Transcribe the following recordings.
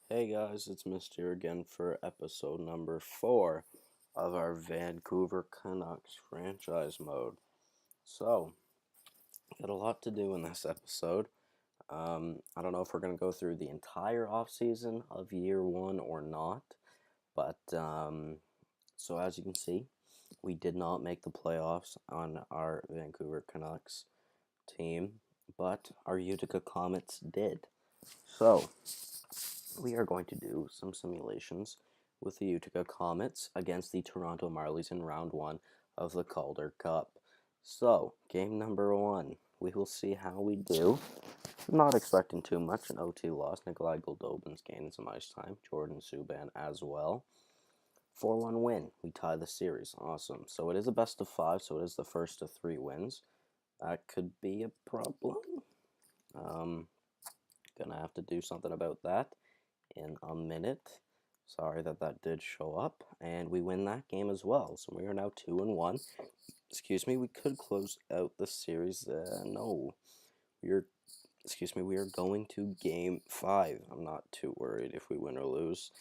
Hey guys, it's Mr. again for episode number 4 of our Vancouver Canucks Franchise Mode. So, got a lot to do in this episode. I don't know if we're going to go through the entire offseason of year 1 or not, but so as you can see, we did not make the playoffs on our Vancouver Canucks team, but our Utica Comets did. So, we are going to do some simulations with the Utica Comets against the Toronto Marlies in round 1 of the Calder Cup. So, game number 1, we will see how we do. Not expecting too much. An OT loss. Nikolai Goldobin's gaining some ice time. Jordan Subban as well. 4-1 win. We tie the series. Awesome. So it is a best of 5, so it is the first of 3 wins. That could be a problem. Gonna have to do something about that in a minute. Sorry that did show up, and we win that game as well. So we are now 2-1. Excuse me. We could close out the series. No, we are. Excuse me. We are going to game 5. I'm not too worried if we win or lose.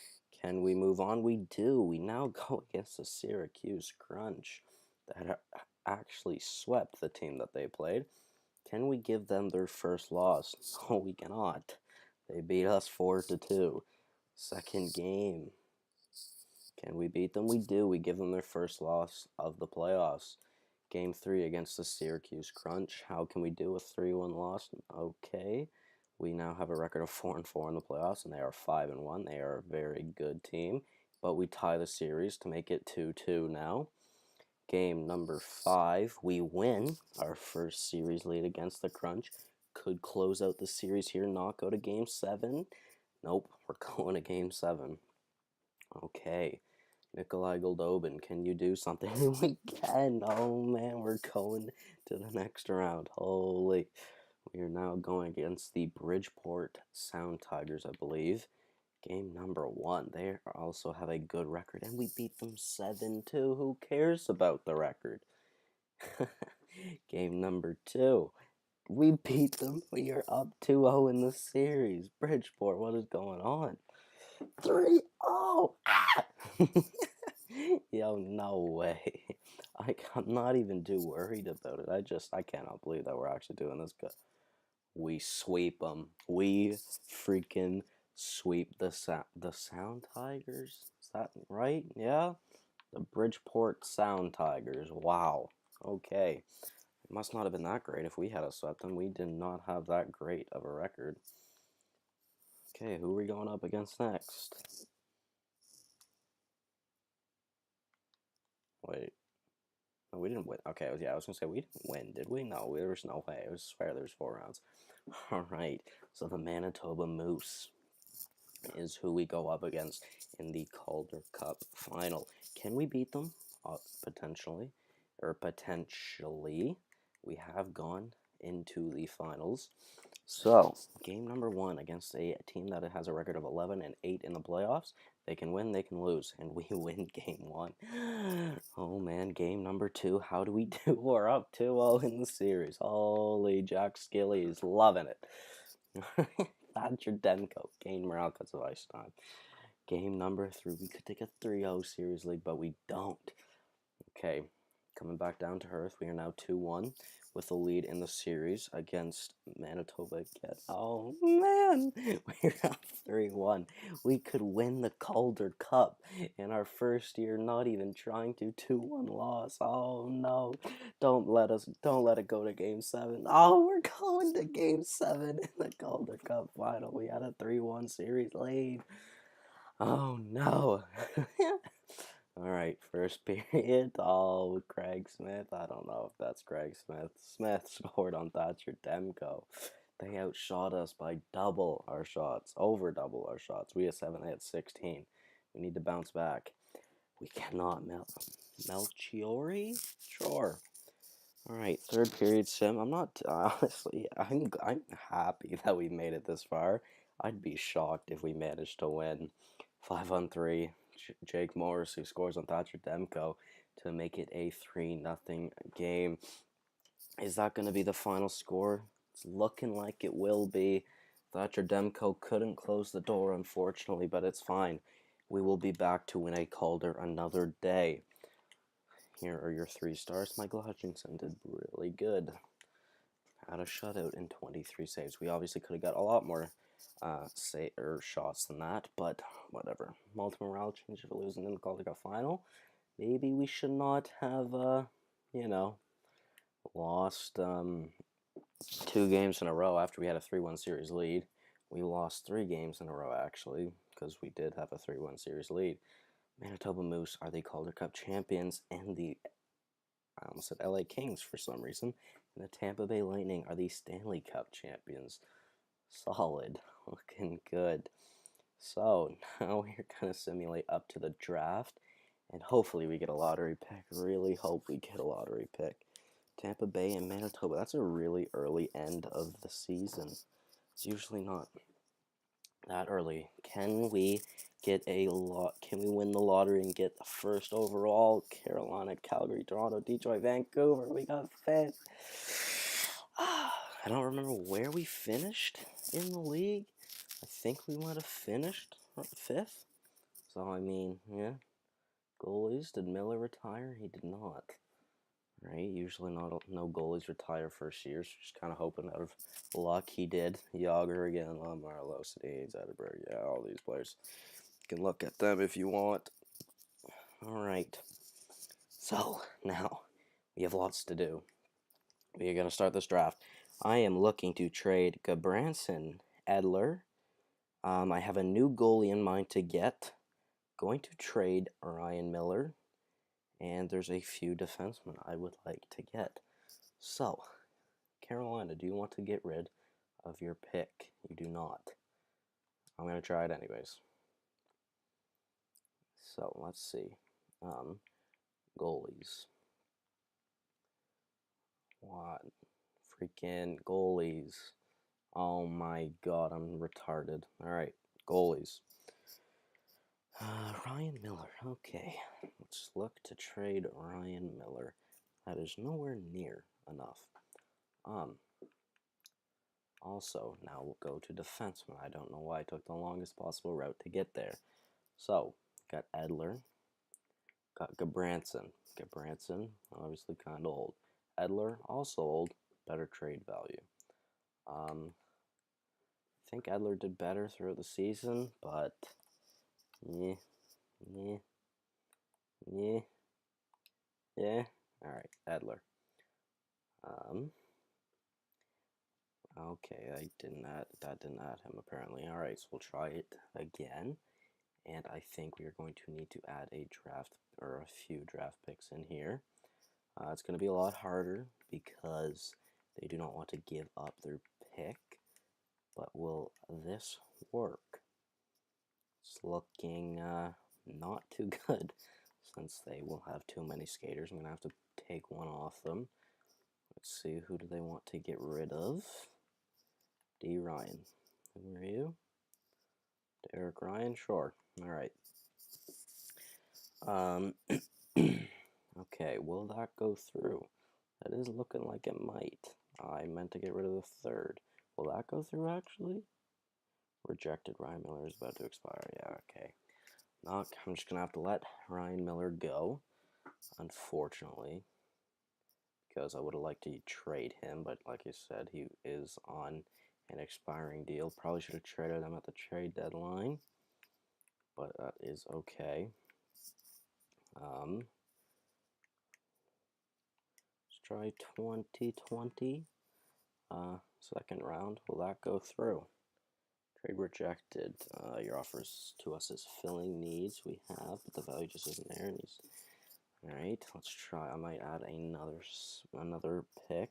Can we move on? We do. We now go against the Syracuse Crunch that actually swept the team that they played. Can we give them their first loss? No, we cannot. They beat us 4-2. Second game. Can we beat them? We do. We give them their first loss of the playoffs. Game 3 against the Syracuse Crunch. How can we do a 3-1 loss? Okay. We now have a record of 4-4 in the playoffs, and they are 5-1. They are a very good team. But we tie the series to make it 2-2 now. Game number 5, we win our first series lead against the Crunch. Could close out the series here, not go to Game 7. Nope, we're going to Game 7. Okay, Nikolai Goldobin, can you do something? We can. Oh man, we're going to the next round. Holy. We are now going against the Bridgeport Sound Tigers, I believe. Game number 1. They also have a good record, and we beat them 7-2. Who cares about the record? Game number 2. We beat them. We are up 2-0 in the series. Bridgeport, what is going on? 3-0. Ah! Yo, no way. I'm not even too worried about it. I cannot believe that we're actually doing this good. We sweep them. We freaking sweep the Sound Tigers. Is that right? Yeah? The Bridgeport Sound Tigers. Wow. Okay. It must not have been that great if we had swept them. We did not have that great of a record. Okay, who are we going up against next? Wait. No, we didn't win. Okay, yeah, I was gonna say we didn't win, did we? No, there was no way. I swear there's 4 rounds. Alright, so the Manitoba Moose is who we go up against in the Calder Cup final. Can we beat them? Potentially. Potentially. We have gone into the finals. So, game number 1 against a team that has a record of 11-8 in the playoffs. They can win, they can lose, and we win game 1. Oh man, game number 2. How do we do? We're up 2-0 in the series. Holy, Jack Skilly is loving it. Thatcher Demko gained morale because of ice time. Game number 3. We could take a 3-0 series lead, but we don't. Okay, coming back down to earth. We are now 2-1 with the lead in the series against Manitoba again. Oh man, we're up 3-1. We could win the Calder Cup in our first year, not even trying to. 2-1 loss. Oh no. Don't let it go to game 7. Oh, we're going to game 7 in the Calder Cup final. We had a 3-1 series lead. Oh no. Alright, first period. Oh, Craig Smith. I don't know if that's Craig Smith. Smith scored on Thatcher Demko. They outshot us by double our shots. Over double our shots. We had 7, they had 16. We need to bounce back. We cannot Melchiori? Sure. Alright, third period sim. I'm not, honestly, I'm happy that we made it this far. I'd be shocked if we managed to win 5-on-3. Jake Morris, who scores on Thatcher Demko to make it a 3-0 game. Is that going to be the final score? It's looking like it will be. Thatcher Demko couldn't close the door, unfortunately, but it's fine. We will be back to win a Calder another day. Here are your 3 stars. Michael Hutchinson did really good. Had a shutout in 23 saves. We obviously could have got a lot more shots than that, but whatever. Multiple morale change for losing in the Calder Cup final. Maybe we should not have, lost 2 games in a row after we had a 3-1 series lead. We lost 3 games in a row, actually, because we did have a 3-1 series lead. Manitoba Moose are the Calder Cup champions, and I almost said LA Kings for some reason, and the Tampa Bay Lightning are the Stanley Cup champions. Solid. Looking good. So, now we're going to simulate up to the draft, and hopefully we get a lottery pick. Really hope we get a lottery pick. Tampa Bay and Manitoba. That's a really early end of the season. It's usually not that early. Can we get Can we win the lottery and get the first overall? Carolina, Calgary, Toronto, Detroit, Vancouver. We got 5th. I don't remember where we finished in the league. I think we might have finished 5th. So I mean, yeah. Goalies. Did Miller retire? He did not. Right? Usually no goalies retire first years. Just kind of hoping out of luck he did. Yager again, Marlowe, Sedin, Zetterberg, yeah, all these players. You can look at them if you want. Alright. So, now, we have lots to do. We are going to start this draft. I am looking to trade Gabranson, Edler. I have a new goalie in mind to get. Going to trade Ryan Miller. And there's a few defensemen I would like to get. So, Carolina, do you want to get rid of your pick? You do not. I'm going to try it anyways. So, let's see. Goalies. What? Freaking goalies. Oh my god, I'm retarded. Alright, goalies. Ryan Miller. Okay, let's look to trade Ryan Miller. That is nowhere near enough. Also, now we'll go to defenseman. I don't know why I took the longest possible route to get there. So, got Edler. Got Gabranson. Gabranson, obviously kind of old. Edler, also old. Better trade value. I think Edler did better throughout the season, but yeah. Alright, Edler. Okay, that didn't add him apparently. Alright, so we'll try it again. And I think we are going to need to add a draft, or a few draft picks in here. It's going to be a lot harder because they do not want to give up their pick. But will this work? It's looking not too good since they will have too many skaters. I'm going to have to take one off them. Let's see, who do they want to get rid of? D. Ryan. Who are you? Derek Ryan? Sure. Alright. Okay, will that go through? That is looking like it might. I meant to get rid of the 3rd. Will that go through, actually? Rejected. Ryan Miller is about to expire. Yeah, okay. I'm just going to have to let Ryan Miller go, unfortunately, because I would have liked to trade him, but like I said, he is on an expiring deal. Probably should have traded him at the trade deadline, but that is okay. Let's try 2020. Second round. Will that go through? Trade rejected. Your offers to us is filling needs. We have, but the value just isn't there. Alright, let's try. I might add another pick.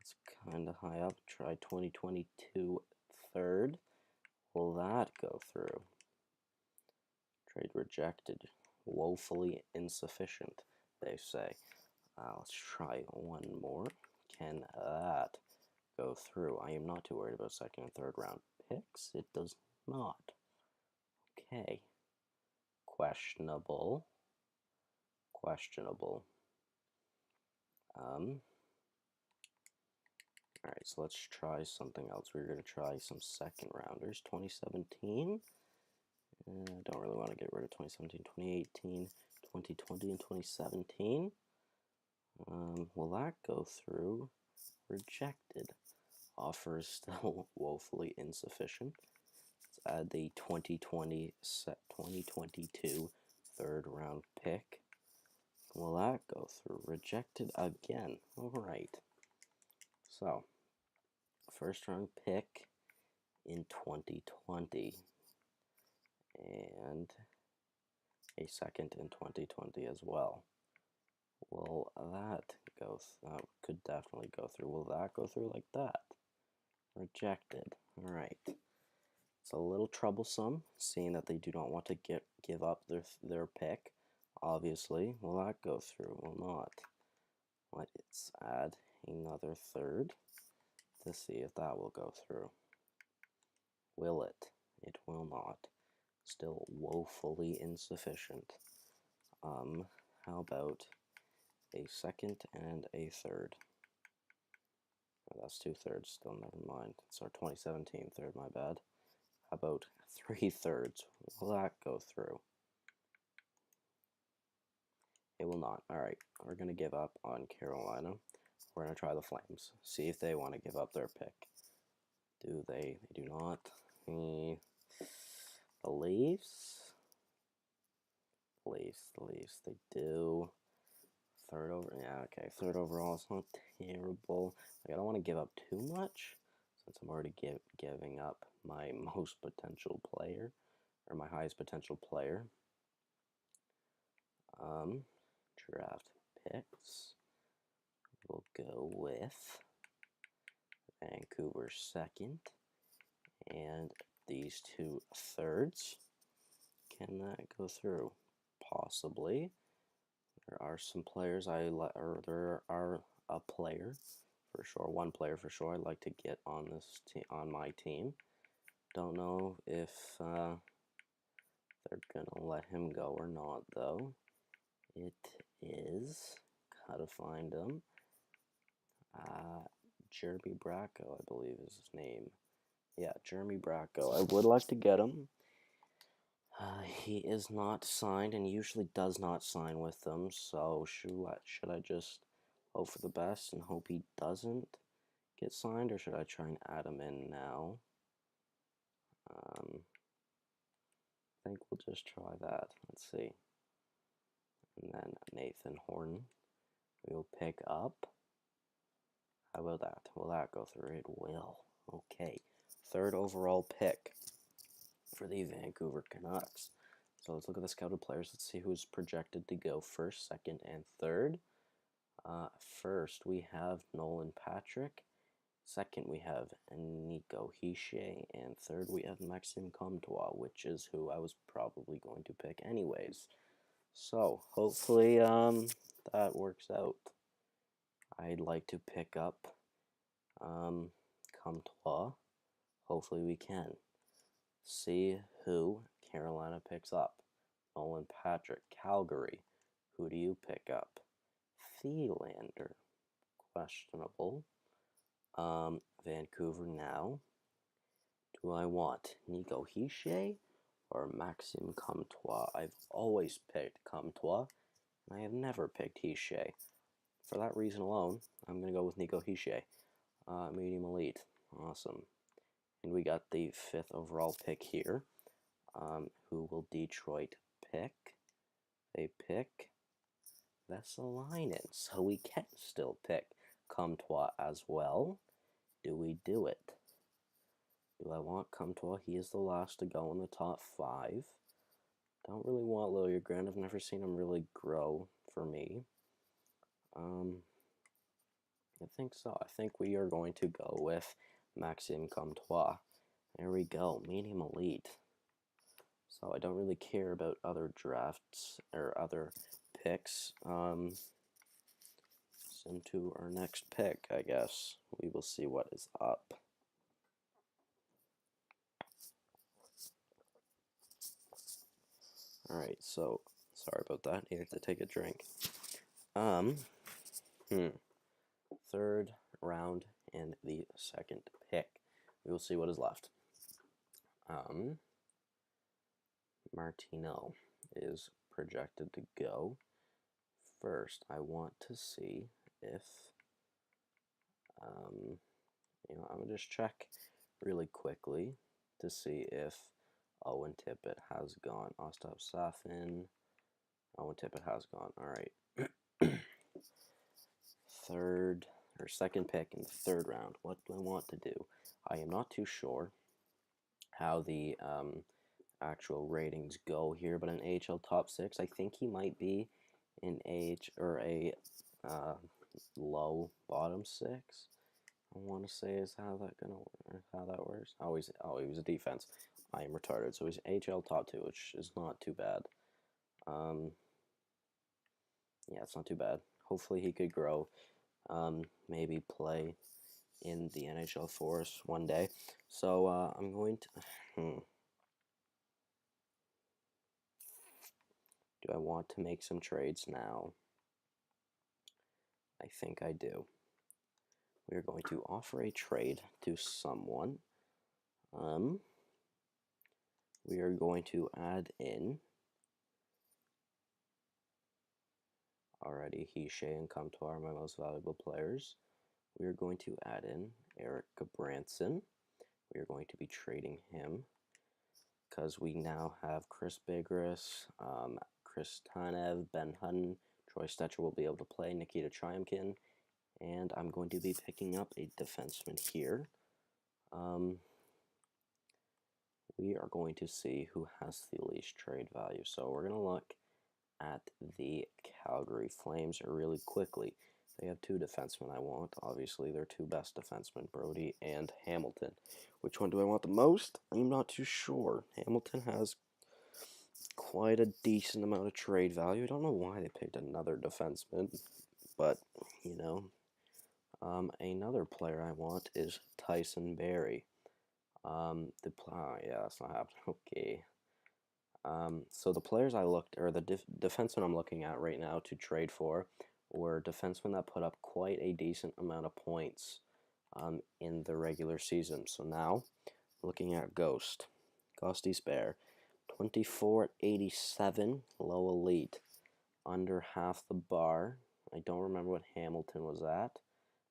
It's kind of high up. Try 2022 3rd. Will that go through? Trade rejected. Woefully insufficient, they say. Let's try one more. Can that go through? I am not too worried about 2nd and 3rd round picks. It does not. Okay. Questionable. Alright, so let's try something else. We're going to try some second rounders. 2017. I don't really want to get rid of 2017, 2018, 2020, and 2017. Will that go through? Rejected. Offer is still woefully insufficient. Let's add the 2022 third round pick. Will that go through? Rejected again. Alright. So, first round pick in 2020. And a second in 2020 as well. Will that go? That could definitely go through. Will that go through like that? Rejected. Alright. It's a little troublesome, seeing that they do not want to give up their pick. Obviously, will that go through? Will not. Let's add another third to see if that will go through. Will it? It will not. Still woefully insufficient. How about a second and a third? Oh, that's 2/3 still, never mind. It's our 2017 third, my bad. How about 3/3? Will that go through? It will not. Alright, we're going to give up on Carolina. We're going to try the Flames. See if they want to give up their pick. Do they? They do not. The Leafs? The Leafs, they do. Third over, yeah, okay. Third overall is not terrible. Like, I don't want to give up too much, since I'm already giving up my most potential player, or my highest potential player. Draft picks. We'll go with Vancouver second, and these 2/3. Can that go through? Possibly. There are some players there are a player for sure, one player for sure I'd like to get on this on my team. Don't know if they're gonna let him go or not though. It is, gotta find him. Jeremy Bracco, I believe is his name. Yeah, Jeremy Bracco. I would like to get him. He is not signed and usually does not sign with them, so should I just hope for the best and hope he doesn't get signed, or should I try and add him in now? I think we'll just try that. Let's see. And then Nathan Horton we'll pick up. How about that? Will that go through? It will. Okay. Third overall pick for the Vancouver Canucks. So let's look at the scouted players. Let's see who's projected to go first, second, and third. First, we have Nolan Patrick. Second, we have Nico Hischier. And third, we have Maxime Comtois, which is who I was probably going to pick anyways. So, hopefully that works out. I'd like to pick up Comtois. Hopefully we can. See who Carolina picks up. Nolan Patrick, Calgary. Who do you pick up? Thielander, questionable. Vancouver now. Do I want Nico Hischier or Maxime Comtois? I've always picked Comtois, and I have never picked Hischier. For that reason alone, I'm going to go with Nico Hischier. Medium elite. Awesome. And we got the 5th overall pick here. Who will Detroit pick? They pick Vesalainen, so we can still pick Comtois as well. Do we do it? Do I want Comtois? He is the last to go in the top 5. Don't really want Liljegren. I've never seen him really grow for me. I think so. I think we are going to go with Maxime Comtois. There we go. Medium elite. So I don't really care about other drafts or other picks. Into our next pick, I guess. We will see what is up. Alright, so sorry about that. Needed to take a drink. Third round and the second pick. We will see what is left. Martino is projected to go. First, I want to see if, I'm going to just check really quickly to see if Owen Tippett has gone. Ostap Safin, Owen Tippett has gone. All right. Second pick in the third round. What do I want to do? I am not too sure how the actual ratings go here, but an AHL top 6, I think he might be in a low bottom 6. I want to say is how that works. Oh, he was a defense. I am retarded. So he's AHL top 2, which is not too bad. Yeah, it's not too bad. Hopefully he could grow. Maybe play in the NHL for us one day. So I'm going to. Do I want to make some trades now? I think I do. We are going to offer a trade to someone. We are going to add in. Already, Hishay and Comtois are my most valuable players. We are going to add in Eric Gabranson. We are going to be trading him because we now have Chris Bigris, Chris Tanev, Ben Hutton, Troy Stetcher will be able to play, Nikita Chymkin, and I'm going to be picking up a defenseman here. We are going to see who has the least trade value. So we're going to look at the Calgary Flames really quickly. They have two defensemen I want. Obviously, their two best defensemen, Brody and Hamilton. Which one do I want the most? I'm not too sure. Hamilton has quite a decent amount of trade value. I don't know why they picked another defenseman, but, you know. Another player I want is Tyson Barrie. Yeah, that's not happening. Okay. So the players I looked, or the defensemen I'm looking at right now to trade for, were defensemen that put up quite a decent amount of points in the regular season. So now, looking at Ghosty Spare, 24 at 87, low elite, under half the bar. I don't remember what Hamilton was at,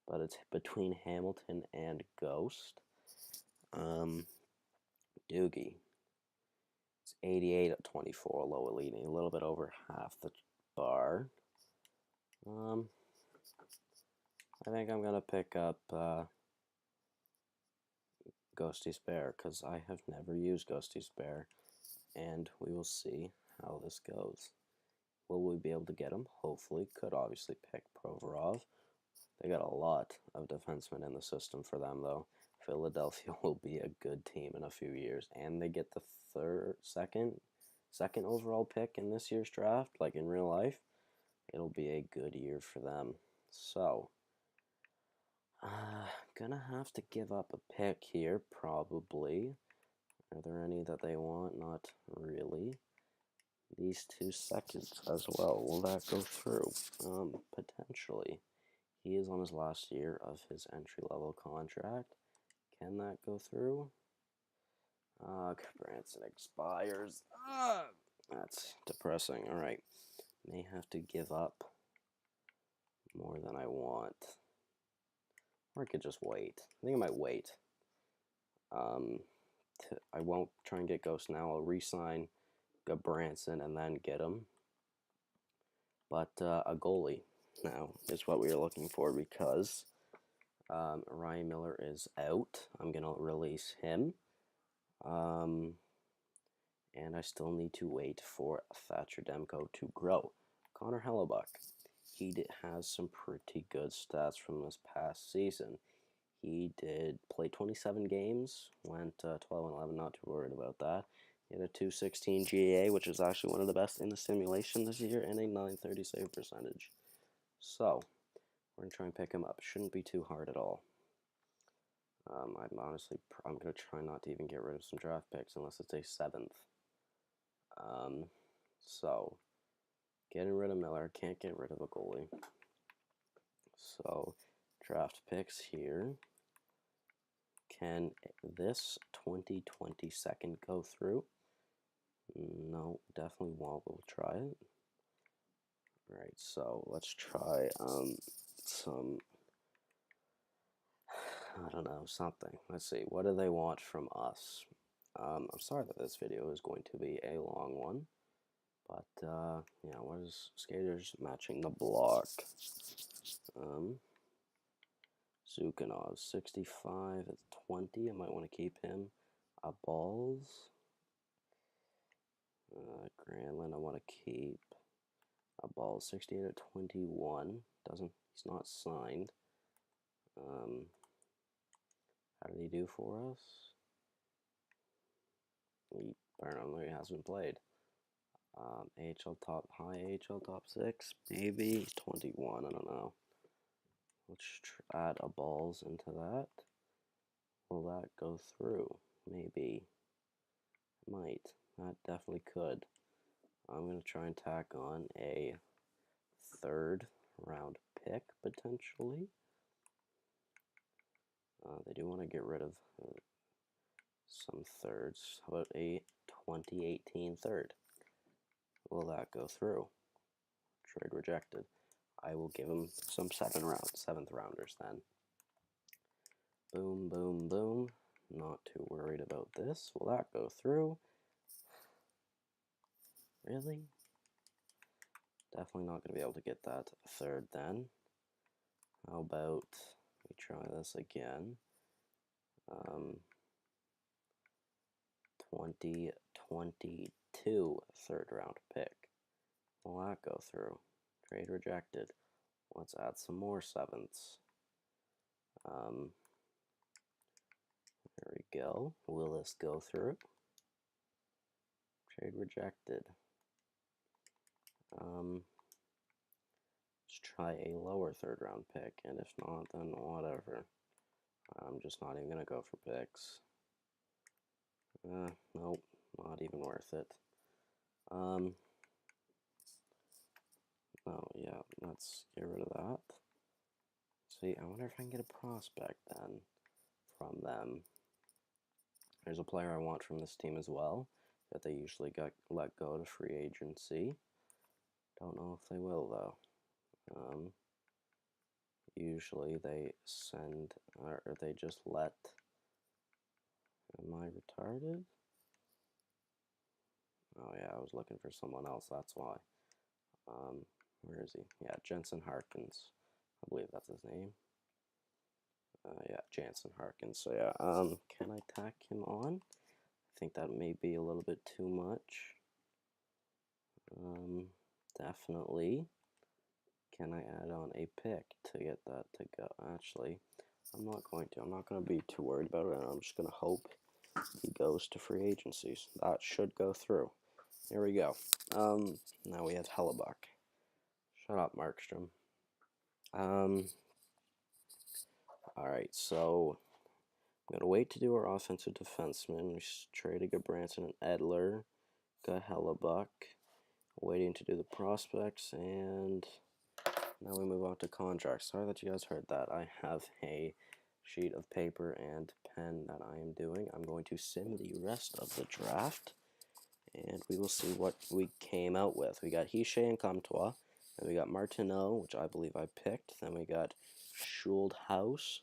but it's between Hamilton and Ghost. Doogie. It's 88 at 24, low elite, a little bit over half the bar. I think I'm going to pick up Ghosty Spare because I have never used Ghosty Spare, and we will see how this goes. Will we be able to get him? Hopefully. Could obviously pick Provorov. They got a lot of defensemen in the system for them, though. Philadelphia will be a good team in a few years, and they get the second overall pick in this year's draft, like in real life. It'll be a good year for them. So, gonna have to give up a pick here, probably. Are there any that they want? Not really. These 2 seconds as well. Will that go through? Potentially. He is on his last year of his entry-level contract. Can that go through? Branson expires. That's depressing. All right. May have to give up more than I want. Or I could just wait. I think I might wait. I won't try and get Ghost now. I'll re-sign Branson and then get him. But a goalie now is what we are looking for because Ryan Miller is out. I'm going to release him. And I still need to wait for Thatcher Demko to grow. Connor Hellebuck. He has some pretty good stats from this past season. He did play 27 games, went 12-11, not too worried about that. He had a 216 GAA, which is actually one of the best in the simulation this year, and a 930 save percentage. So, we're going to try and pick him up. Shouldn't be too hard at all. I'm going to try not to even get rid of some draft picks unless it's a 7th. So, getting rid of Miller, can't get rid of a goalie. So, draft picks here. Can this 2020 second go through? No, definitely won't. We'll try it. Alright, so let's try some, I don't know, something. Let's see, what do they want from us? I'm sorry that this video is going to be a long one, but yeah, what is skaters matching the block? Zukanov, 65 at 20. I might want to keep him. Balls. Granlund, I want to keep. Balls, 68 at 21. He's not signed. How did he do for us? He apparently hasn't played. High AHL top 6, maybe 21. I don't know. Let's add a balls into that. Will that go through? Maybe. Might. That definitely could. I'm going to try and tack on a 3rd round pick, potentially. They do want to get rid of some thirds. How about a 2018 third? Will that go through? Trade rejected. I will give him some 7th rounders then. Boom, boom, boom. Not too worried about this. Will that go through? Really? Definitely not going to be able to get that 3rd then. How about we try this again? 2022 3rd round pick. Will that go through? Trade rejected. Let's add some more 7ths. There we go. Will this go through? Trade rejected. Let's try a lower 3rd round pick, and if not, then whatever. I'm just not even going to go for picks. Nope, not even worth it. Oh yeah, let's get rid of that. See, I wonder if I can get a prospect then from them. There's a player I want from this team as well that they usually let go to free agency. Don't know if they will though. Usually they send, or they just let. Am I retarded? Oh yeah, I was looking for someone else, that's why. Where is he? Yeah, Jensen Harkins. I believe that's his name. Yeah, Jansen Harkins. So yeah, can I tack him on? I think that may be a little bit too much. Definitely. Can I add on a pick to get that to go? Actually, I'm not going to. I'm not going to be too worried about it. I'm just going to hope he goes to free agencies. That should go through. Here we go. Now we have Hellebuck. Shut up, Markstrom. Alright, so I'm going to wait to do our offensive defenseman. We traded Branson and Edler. Got Hellebuck. Waiting to do the prospects, and now we move on to contracts. Sorry that you guys heard that. I have a sheet of paper and pen that I am doing. I'm going to sim the rest of the draft, and we will see what we came out with. We got Hichet and Comtois, and we got Martineau, which I believe I picked. Then we got Schuldhaus,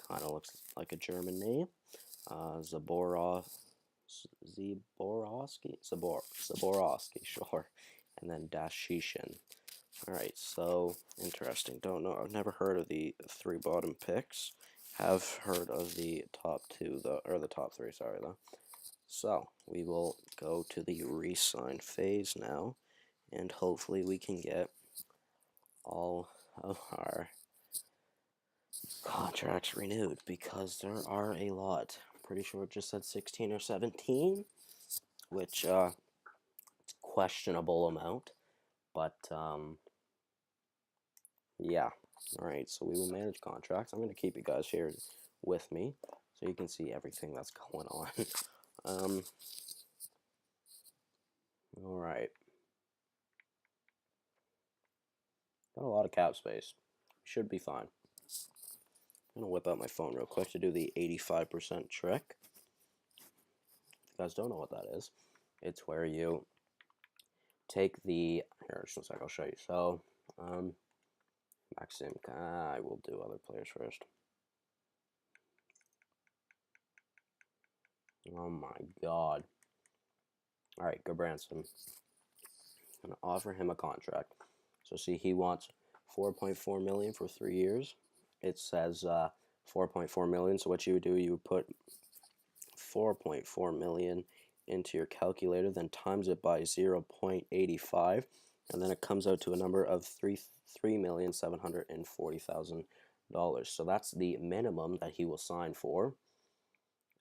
kind of looks like a German name. Zaborowski, sure. And then Dashishin. Alright, so interesting. Don't know. I've never heard of the 3 bottom picks. Have heard of the top 2, though, or the top 3, sorry, though. So, we will go to the re-sign phase now, and hopefully we can get all of our contracts renewed, because there are a lot. Pretty sure it just said 16 or 17, which it's a questionable amount, but yeah. Alright, so we will manage contracts. I'm going to keep you guys here with me so you can see everything that's going on. Alright. Got a lot of cap space. Should be fine. I'm going to whip out my phone real quick to do the 85% trick. If you guys don't know what that is, it's where you take the, here, just a sec, I'll show you. So, Maxim, I will do other players first. Oh my god. Alright, Gabranson. I'm going to offer him a contract. So see, he wants $4.4 million for 3 years. It says $4.4 million, so what you would do, you would put $4.4 million into your calculator, then times it by 0.85, and then it comes out to a number of $3,740,000. So that's the minimum that he will sign for.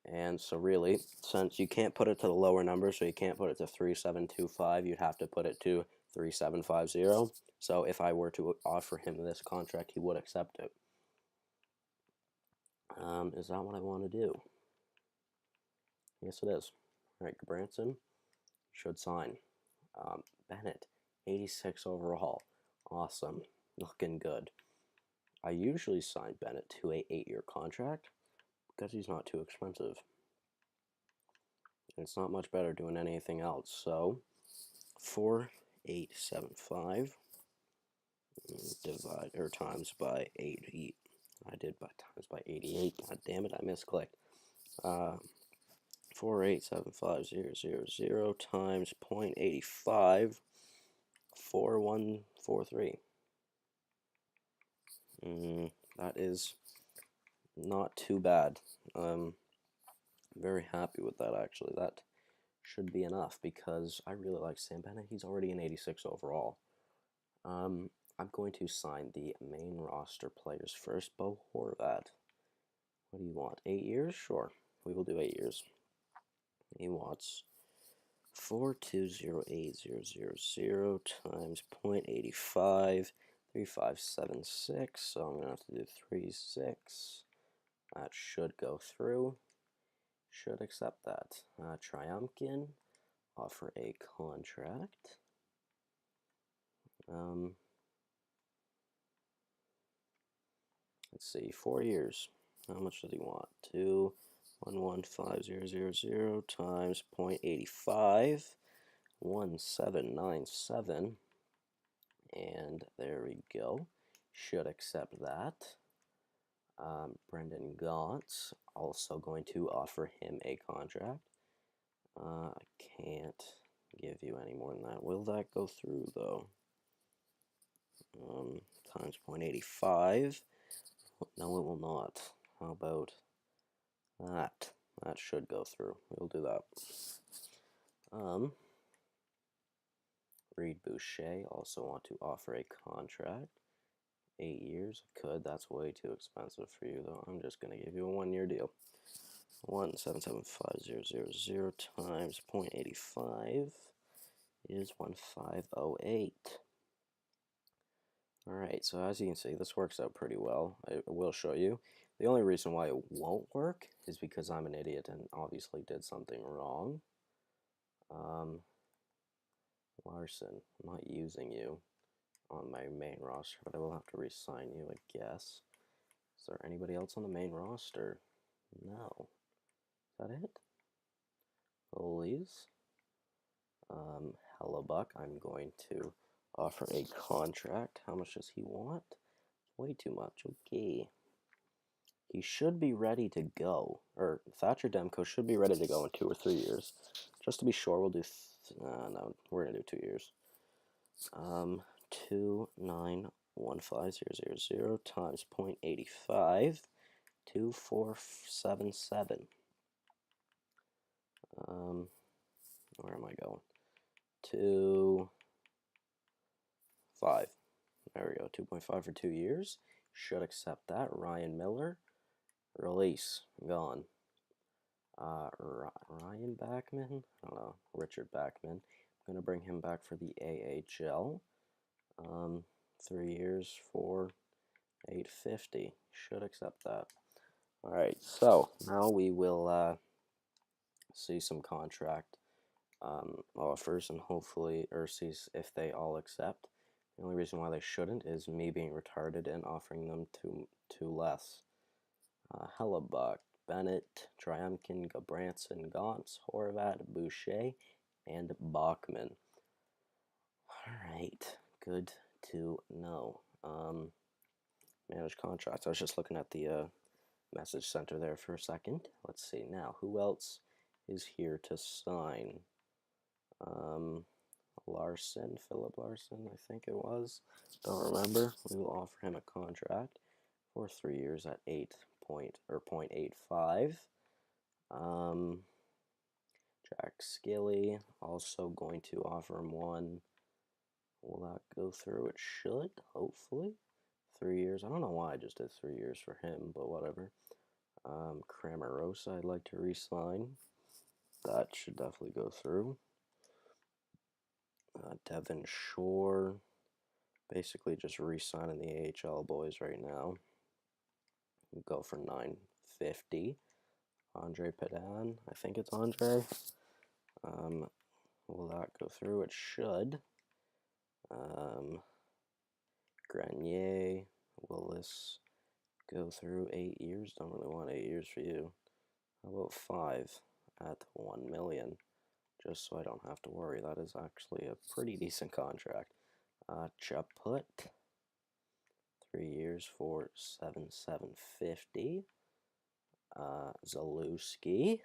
And so really, since you can't put it to the lower number, so you can't put it to 3,725, you'd have to put it to 3,750. So if I were to offer him this contract, he would accept it. Is that what I want to do? Yes, it is. All right, Gabranson should sign. Bennett, 86 overall. Awesome. Looking good. I usually sign Bennett to a 8-year contract because he's not too expensive. It's not much better doing anything else. So 4,875 divide or times by 80. I did by times by 88. God damn it, I misclicked. 4,875,000 times 0.85, 4,143. That is not too bad. Very happy with that, actually. That should be enough because I really like Sam Bennett. He's already an 86 overall. I'm going to sign the main roster players first. Bo Horvat. What do you want? 8 years? Sure. We will do 8 years. He wants 4,208,000 times 0.85, 3,576. So I'm going to have to do 3,6. That should go through. Should accept that. Triumkin, offer a contract. Let's see, 4 years. How much does he want? 2,115,000 times 0.85, 1,797, and there we go. Should accept that. Brendan Gauntz, also going to offer him a contract. I can't give you any more than that. Will that go through, though? Times 0.85. No, it will not. How about that? That should go through. We'll do that. Reed Boucher, also want to offer a contract. 8 years. Could. That's way too expensive for you, though. I'm just going to give you a 1-year deal. 1,775,000 times 0.85 is 1,508. Alright, so as you can see, this works out pretty well. I will show you. The only reason why it won't work is because I'm an idiot and obviously did something wrong. Larson, I'm not using you on my main roster, but I will have to re-sign you, I guess. Is there anybody else on the main roster? No. Is that it? Goalies. Hellebuck, I'm going to offer a contract. How much does he want? Way too much. Okay. He should be ready to go. Or Thatcher Demko should be ready to go in 2 or 3 years. Just to be sure, we'll do... no, we're going to do 2 years. 2,915,000 times 0.85, 2,477. Where am I going? 2,5. There we go. 2.5 for 2 years. Should accept that. Ryan Miller. Release. Gone. Ryan Backman? I don't know. Richard Backman. I'm going to bring him back for the AHL. 3 years for 850. Should accept that. Alright, so now we will see some contract offers and hopefully, or see if they all accept. The only reason why they shouldn't is me being retarded and offering them too less. Hellebuck, Bennett, Tryamkin, Gabranson, Gauntz, Horvat, Boucher, and Bachman. Alright, good to know. Managed contracts. I was just looking at the message center there for a second. Let's see now. Who else is here to sign? Larson, Philip Larson, I think it was. Don't remember. We will offer him a contract for 3 years at 0.85. Jack Skilly, also going to offer him one. Will that go through? It should, hopefully. 3 years. I don't know why I just did 3 years for him, but whatever. Cramarosa, I'd like to re-sign. That should definitely go through. Devin Shore, basically just re-signing the AHL boys right now. Go for $950. Andre Padan, I think it's Andre. Will that go through? It should. Grenier, will this go through 8 years? Don't really want 8 years for you. How about 5 at $1 million? Just so I don't have to worry. That is actually a pretty decent contract. Chaput, 3 years for $7,750. Zalewski.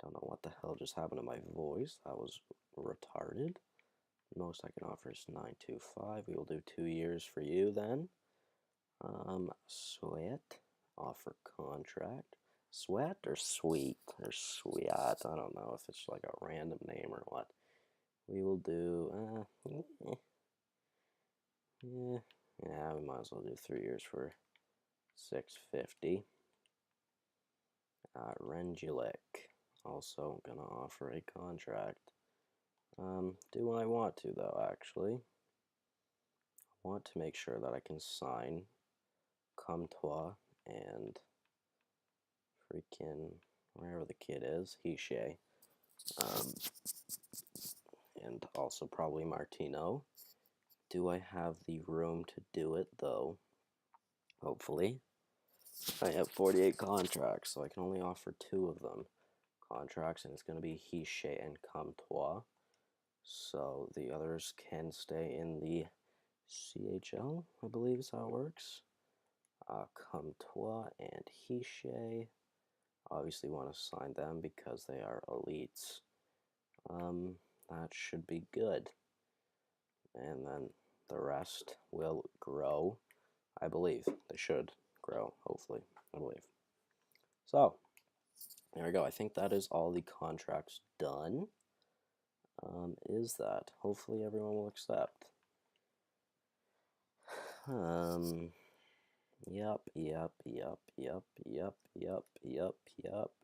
Don't know what the hell just happened to my voice. That was retarded. Most I can offer is $925. We will do 2 years for you then. Sweat, offer contract. Sweat or sweet or sweet? I don't know if it's like a random name or what. We will do, yeah, we might as well do 3 years for $650. Renjulik, also gonna offer a contract. Do I want to though? Actually, I want to make sure that I can sign Comtois and freaking wherever the kid is, Hishe, and also probably Martino. Do I have the room to do it though? Hopefully. I have 48 contracts, so I can only offer 2 of them contracts, and it's going to be Hishe and Comtois. So the others can stay in the CHL, I believe is how it works. Comtois and Hishe. Obviously want to sign them because they are elites. That should be good. And then the rest will grow. I believe they should grow, hopefully, I believe. So, there we go. I think that is all the contracts done. Is that? Hopefully everyone will accept. Yep.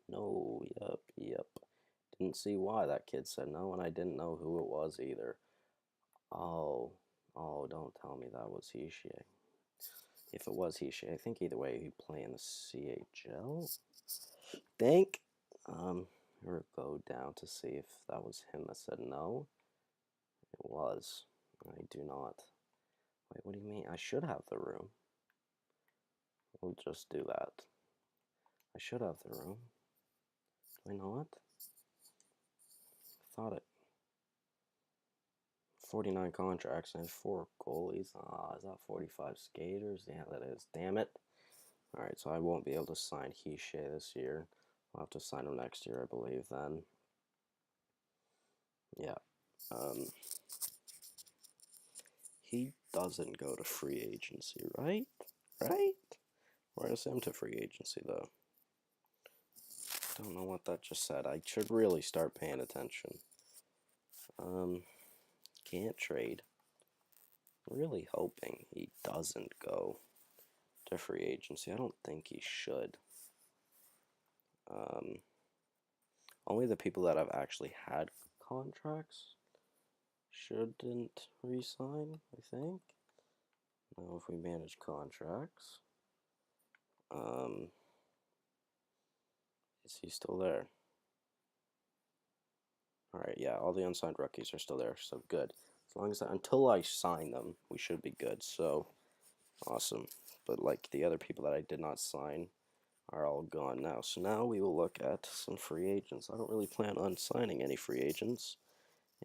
No, yep. Didn't see why that kid said no, and I didn't know who it was either. Oh, don't tell me that was Hishe. If it was Hishe, I think either way he'd play in the CHL. Think. Or go down to see if that was him that said no. It was. I do not. Wait, what do you mean? I should have the room. We'll just do that. I should have the room. Do I not? I thought it. 49 contracts and 4 goalies. Is that 45 skaters? Yeah, that is. Damn it. Alright, so I won't be able to sign Hishe this year. I'll have to sign him next year, I believe, then. Yeah. He doesn't go to free agency, right? Right? Where's him to free agency, though? Don't know what that just said. I should really start paying attention. Can't trade. Really hoping he doesn't go to free agency. I don't think he should. Only the people that have actually had contracts shouldn't resign, I think. Now if we manage contracts, is he still there? Alright, yeah, all the unsigned rookies are still there, so good. As long as until I sign them, we should be good. So Awesome. But like the other people that I did not sign are all gone now. So now we will look at some free agents. I don't really plan on signing any free agents.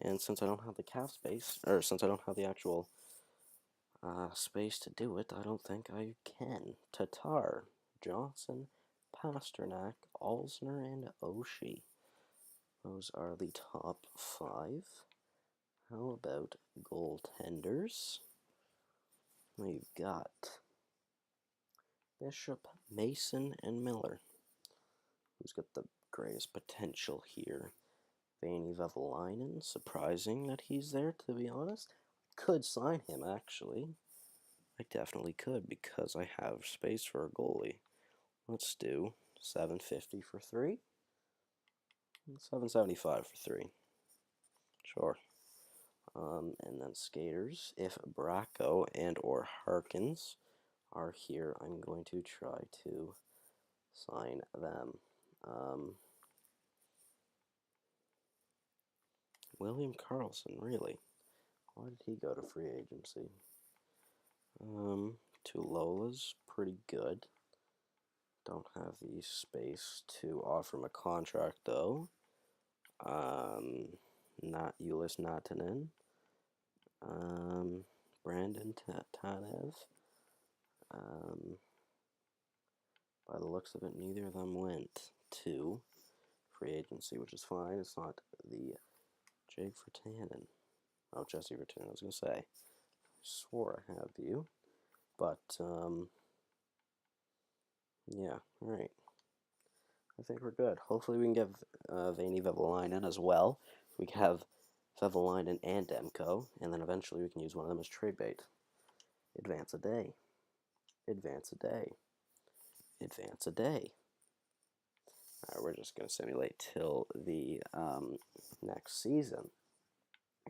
And since I don't have the cap space, or since I don't have the actual space to do it, I don't think I can. Tatar, Johnson, Pasternak, Alsner, and Oshie. Those are the top 5. How about goaltenders? We've got Bishop, Mason, and Miller. Who's got the greatest potential here? Vaini Vevalainen. Surprising that he's there, to be honest. Could sign him, actually. I definitely could because I have space for a goalie. Let's do $750 for 3. $775 for 3. Sure. And then skaters. If Bracco and or Harkins are here, I'm going to try to sign them. William Karlsson, really? Why did he go to free agency? Tulola's pretty good. Don't have the space to offer him a contract, though. Not Ulis Natanen. Brandon Tanev. By the looks of it, neither of them went to free agency, which is fine. It's not the Jake Virtanen. Oh, Jesse Virtanen, I was going to say. I swore I have you. But, yeah, alright. I think we're good. Hopefully we can get Vaini Vevalainen as well. We can have Vevalainen and Demko, and then eventually we can use one of them as trade bait. Advance a day. Advance a day. Advance a day. Alright, we're just going to simulate till the next season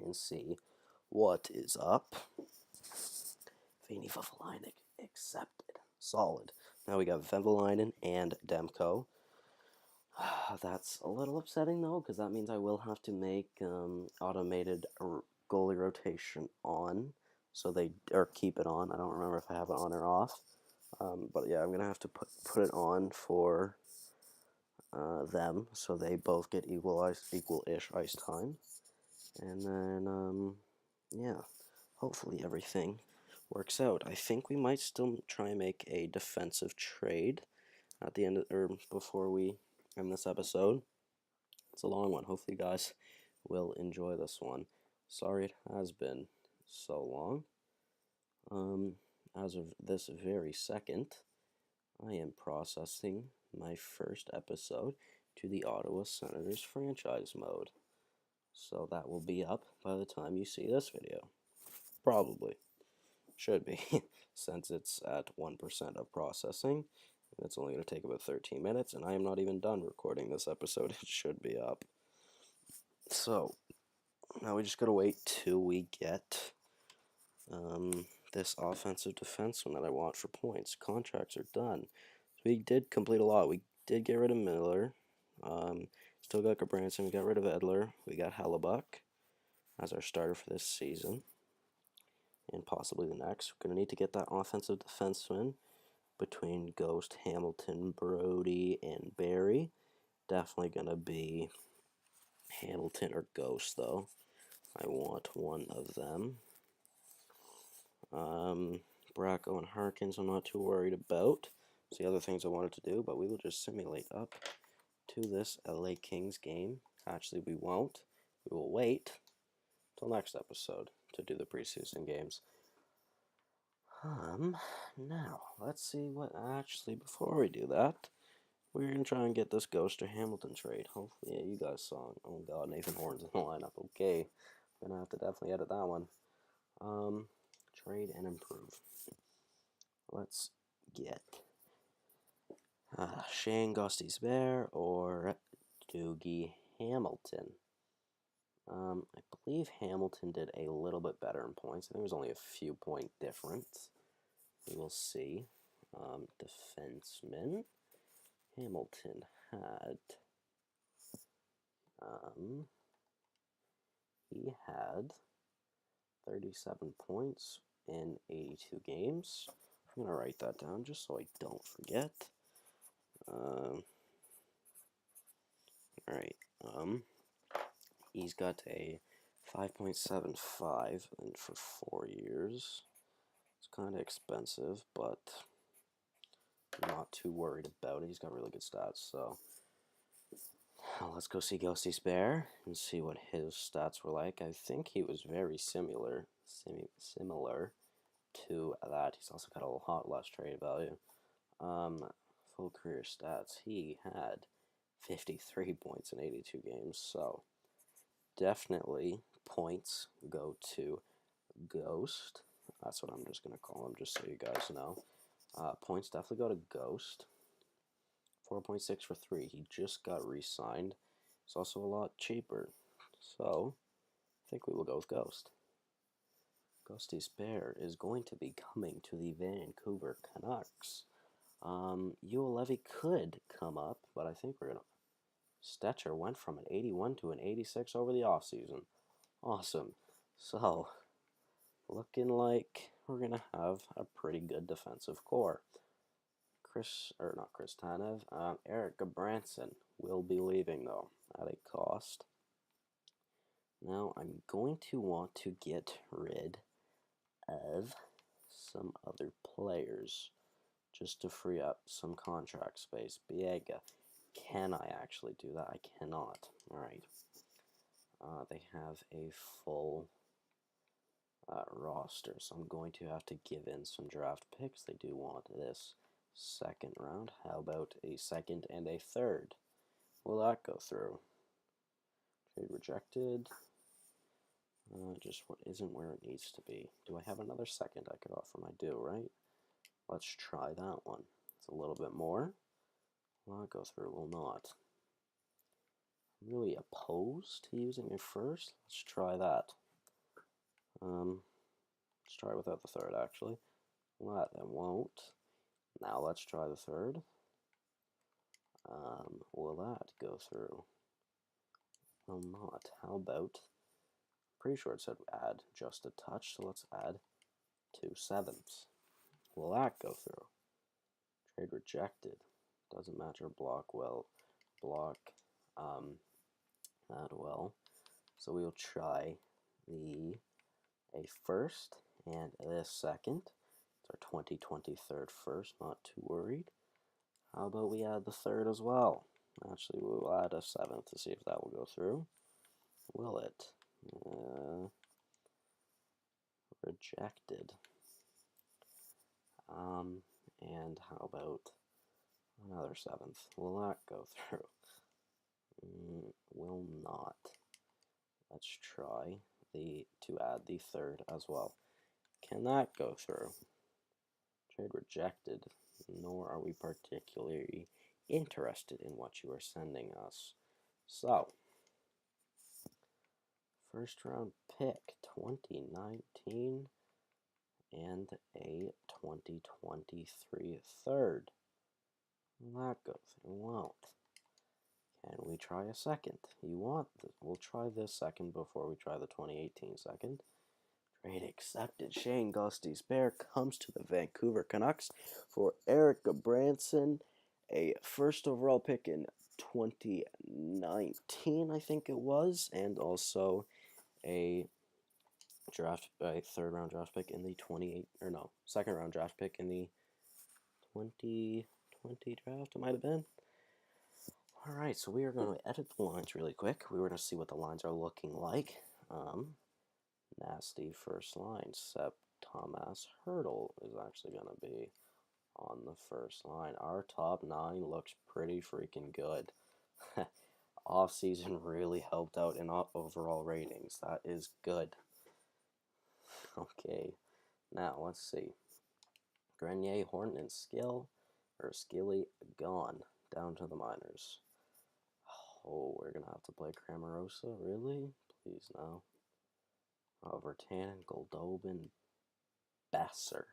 and see what is up. Vaini Vevalainen accepted. Solid. Now we got Vevalainen and Demko. That's a little upsetting though, because that means I will have to make automated goalie rotation on, so they or keep it on. I don't remember if I have it on or off, but yeah, I'm gonna have to put it on for them, so they both get equal-ish ice time, and then yeah, hopefully everything works out. I think we might still try and make a defensive trade at the end of, or before we end this episode. It's a long one. Hopefully you guys will enjoy this one. Sorry it has been so long. As of this very second, I am processing my first episode to the Ottawa Senators franchise mode. So that will be up by the time you see this video. Probably. Should be, since it's at 1% of processing. It's only going to take about 13 minutes, and I am not even done recording this episode. It should be up. So, now we just got to wait till we get this offensive defenseman that I want for points. Contracts are done. So we did complete a lot. We did get rid of Miller. Still got Gabranson. We got rid of Edler. We got Hellebuck as our starter for this season, and possibly the next. We're going to need to get that offensive defenseman between Ghost, Hamilton, Brody, and Barry. Definitely going to be Hamilton or Ghost, though. I want one of them. Bracco and Harkins I'm not too worried about. It's the other things I wanted to do, but we will just simulate up to this LA Kings game. Actually, we won't. We will wait till next episode to do the preseason games. Now, let's see what actually, before we do that, we're going to try and get this Ghost or Hamilton trade. Hopefully, yeah, you guys saw it. Oh god, Nathan Horton's in the lineup. Okay, I'm going to have to definitely edit that one. Trade and improve. Let's get Shane Gostisbehere or Dougie Hamilton. I believe Hamilton did a little bit better in points. I think it was only a few point difference. We will see. Defenseman. Hamilton had he had 37 points in 82 games. I'm going to write that down just so I don't forget. Alright, he's got a 5.75 and for 4 years. It's kind of expensive, but I'm not too worried about it. He's got really good stats, so let's go see Ghosty's Bear and see what his stats were like. I think he was very similar to that. He's also got a lot less trade value. Full career stats. He had 53 points in 82 games, so definitely points go to Ghost. That's what I'm just going to call him, just so you guys know. Points definitely go to Ghost. 4.6 for 3. He just got re-signed. It's also a lot cheaper. So, I think we will go with Ghost. Ghosty's Bear is going to be coming to the Vancouver Canucks. Yule Levy could come up, but I think we're going to... Stetcher went from an 81 to an 86 over the offseason. Awesome. So, looking like we're going to have a pretty good defensive core. Not Chris Tanev, Eric Gabranson will be leaving, though, at a cost. Now, I'm going to want to get rid of some other players just to free up some contract space. Biega. Can I actually do that? I cannot. Alright. They have a full roster, so I'm going to have to give in some draft picks. They do want this second round. How about a second and a third? Will that go through? Trade rejected. Just what isn't where it needs to be. Do I have another second I could offer? I do, right? Let's try that one. It's a little bit more. Will that go through? Will not. I'm really opposed to using a first. Let's try that. Let's try without the third, actually. That won't. Now let's try the third. Will that go through? Will not. How about... Pretty sure it said add just a touch, so let's add 2 sevenths. Will that go through? Trade rejected. Doesn't match our block well. That well. So we'll try a first and this second. It's our 2023 first, not too worried. How about we add the third as well? Actually, we'll add a seventh to see if that will go through. Will it? Rejected. And how about another seventh? Will that go through? Will not. Let's try to add the third as well. Can that go through? Trade rejected. Nor are we particularly interested in what you are sending us. So, first round pick 2019 and a 2023 third. Will that go through? Won't. Can we try a second? You want this? We'll try this second before we try the 2018 second. Trade accepted. Shane Ghosty's Bear comes to the Vancouver Canucks for Eric Gabranson, a first overall pick in 2019, I think it was, and also a third round draft pick in the second round draft pick in the 2020 draft, it might have been. Alright, so we are going to edit the lines really quick. We're going to see what the lines are looking like. Nasty first line. Sep Thomas Hurdle is actually going to be on the first line. Our top 9 looks pretty freaking good. Offseason really helped out in overall ratings. That is good. Okay, now let's see. Grenier, Horton, and Skilly gone down to the minors. Oh, we're going to have to play Cramarosa? Really? Please, no. Vertanen, Goldobin, Besser.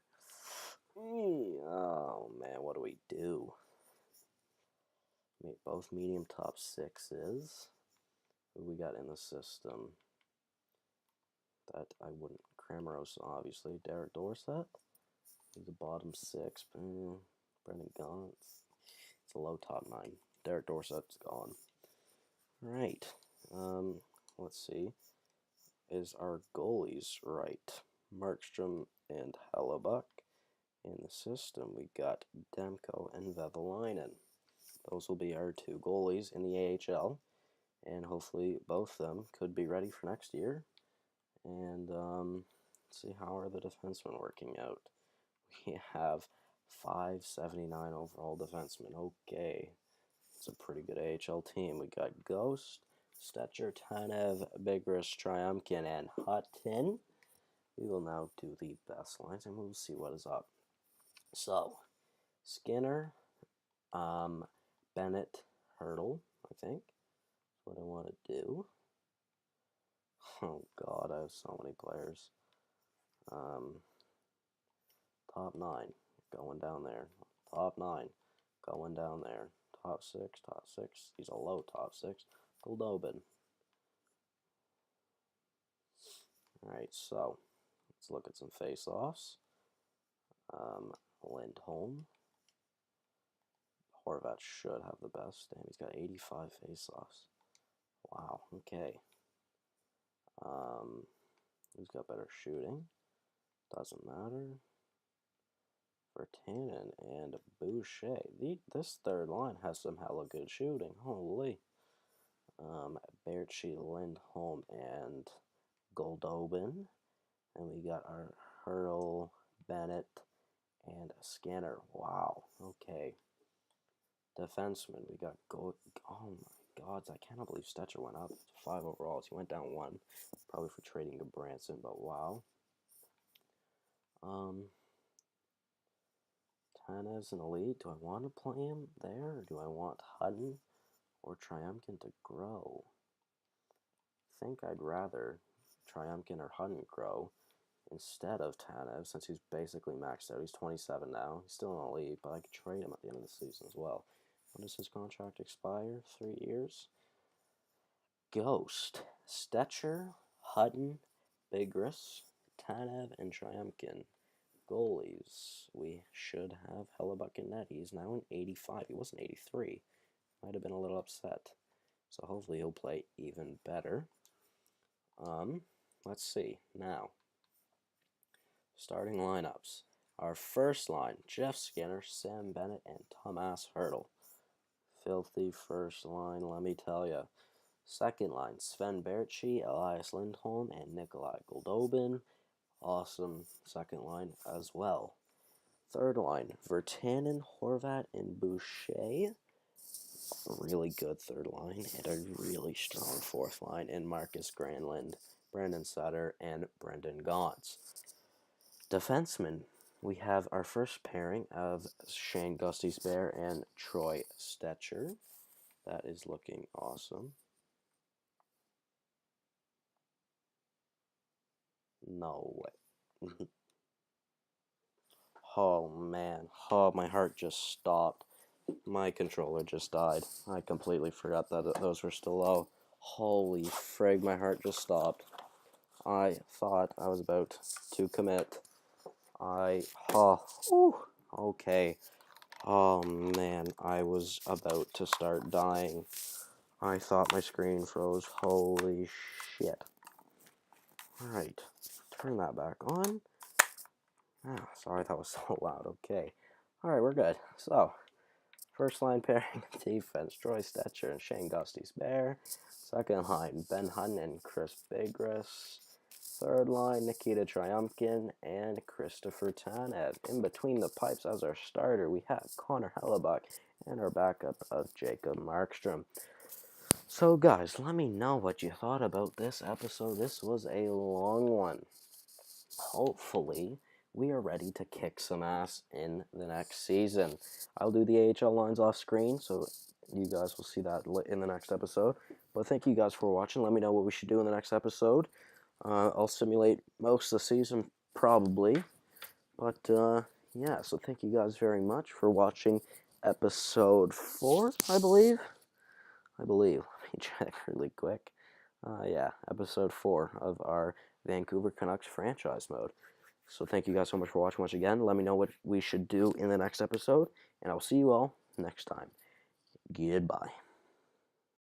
Oh, man, what do we do? Make both medium top 6s. Who we got in the system? That I wouldn't. Cramarosa, obviously. Derek Dorsett. He's a bottom 6. Brendan Gaunce. It's a low top 9. Derek Dorsett's gone. Right. Let's see. Is our goalies right? Markstrom and Hellebuck. In the system, we got Demko and Vevalainen. Those will be our 2 goalies in the AHL, and hopefully both of them could be ready for next year. And let's see, how are the defensemen working out? We have 579 overall defensemen. Okay, it's a pretty good AHL team. We got Ghost, Stetcher, Tanev, Bigris, Triumkin, and Hutton. We will now do the best lines, and we'll see what is up. So, Skinner, Bennett, Hurdle, I think. That's what I want to do. Oh, God, I have so many players. Top 9, going down there. Top 9, going down there. Top 6, top 6. He's a low top 6. Goldobin. Alright, so let's look at some face-offs. Lindholm. Horvat should have the best. Damn, he's got 85 face-offs. Wow, okay. Who's got better shooting? Doesn't matter. Vertanen and Boucher. This third line has some hella good shooting. Holy. Baertschi, Lindholm, and Goldobin. And we got our Hurl, Bennett, and Skinner. Wow. Okay. Defenseman. We got oh my God. I cannot believe Stetcher went up to 5 overalls. He went down 1. Probably for trading to Branson, but wow. Tanev's an elite. Do I want to play him there, or do I want Hutton or Triumkin to grow? I think I'd rather Triumkin or Hutton grow instead of Tanev, since he's basically maxed out. He's 27 now. He's still an elite, but I could trade him at the end of the season as well. When does his contract expire? 3 years? Ghost. Stetcher, Hutton, Bigris, Tanev, and Triumkin. Goalies. We should have Hellebuck in net. He's now an 85. He wasn't 83. Might have been a little upset. So hopefully he'll play even better. Let's see. Now, starting lineups. Our first line, Jeff Skinner, Sam Bennett, and Tomas Hurdle. Filthy first line, let me tell ya. Second line, Sven Baertschi, Elias Lindholm, and Nikolai Goldobin. Awesome second line as well. Third line, Vertanen, Horvat, and Boucher. A really good third line, and a really strong fourth line in Marcus Granlund, Brandon Sutter, and Brendan Gaunce. Defensemen, we have our first pairing of Shane Gostisbehere and Troy Stetcher. That is looking awesome. No way. Oh, man. Oh, my heart just stopped. My controller just died. I completely forgot that those were still low. Holy frig, my heart just stopped. I thought I was about to commit. Okay. Oh, man, I was about to start dying. I thought my screen froze. Holy shit. Alright, turn that back on. Sorry that was so loud. Okay. Alright, we're good. So, first line pairing defense, Troy Stetcher and Shane Gostisbehere. Second line, Ben Hutton and Chris Bigris. Third line, Nikita Triumkin and Christopher Tanev. In between the pipes as our starter, we have Connor Hellebuck and our backup of Jacob Markstrom. So guys, let me know what you thought about this episode. This was a long one. Hopefully, we are ready to kick some ass in the next season. I'll do the AHL lines off screen, so you guys will see that in the next episode. But thank you guys for watching. Let me know what we should do in the next episode. I'll simulate most of the season, probably. But, yeah, so thank you guys very much for watching episode 4, I believe. Let me check really quick. Yeah, episode 4 of our Vancouver Canucks Franchise Mode. So thank you guys so much for watching once again. Let me know what we should do in the next episode, and I'll see you all next time. Goodbye.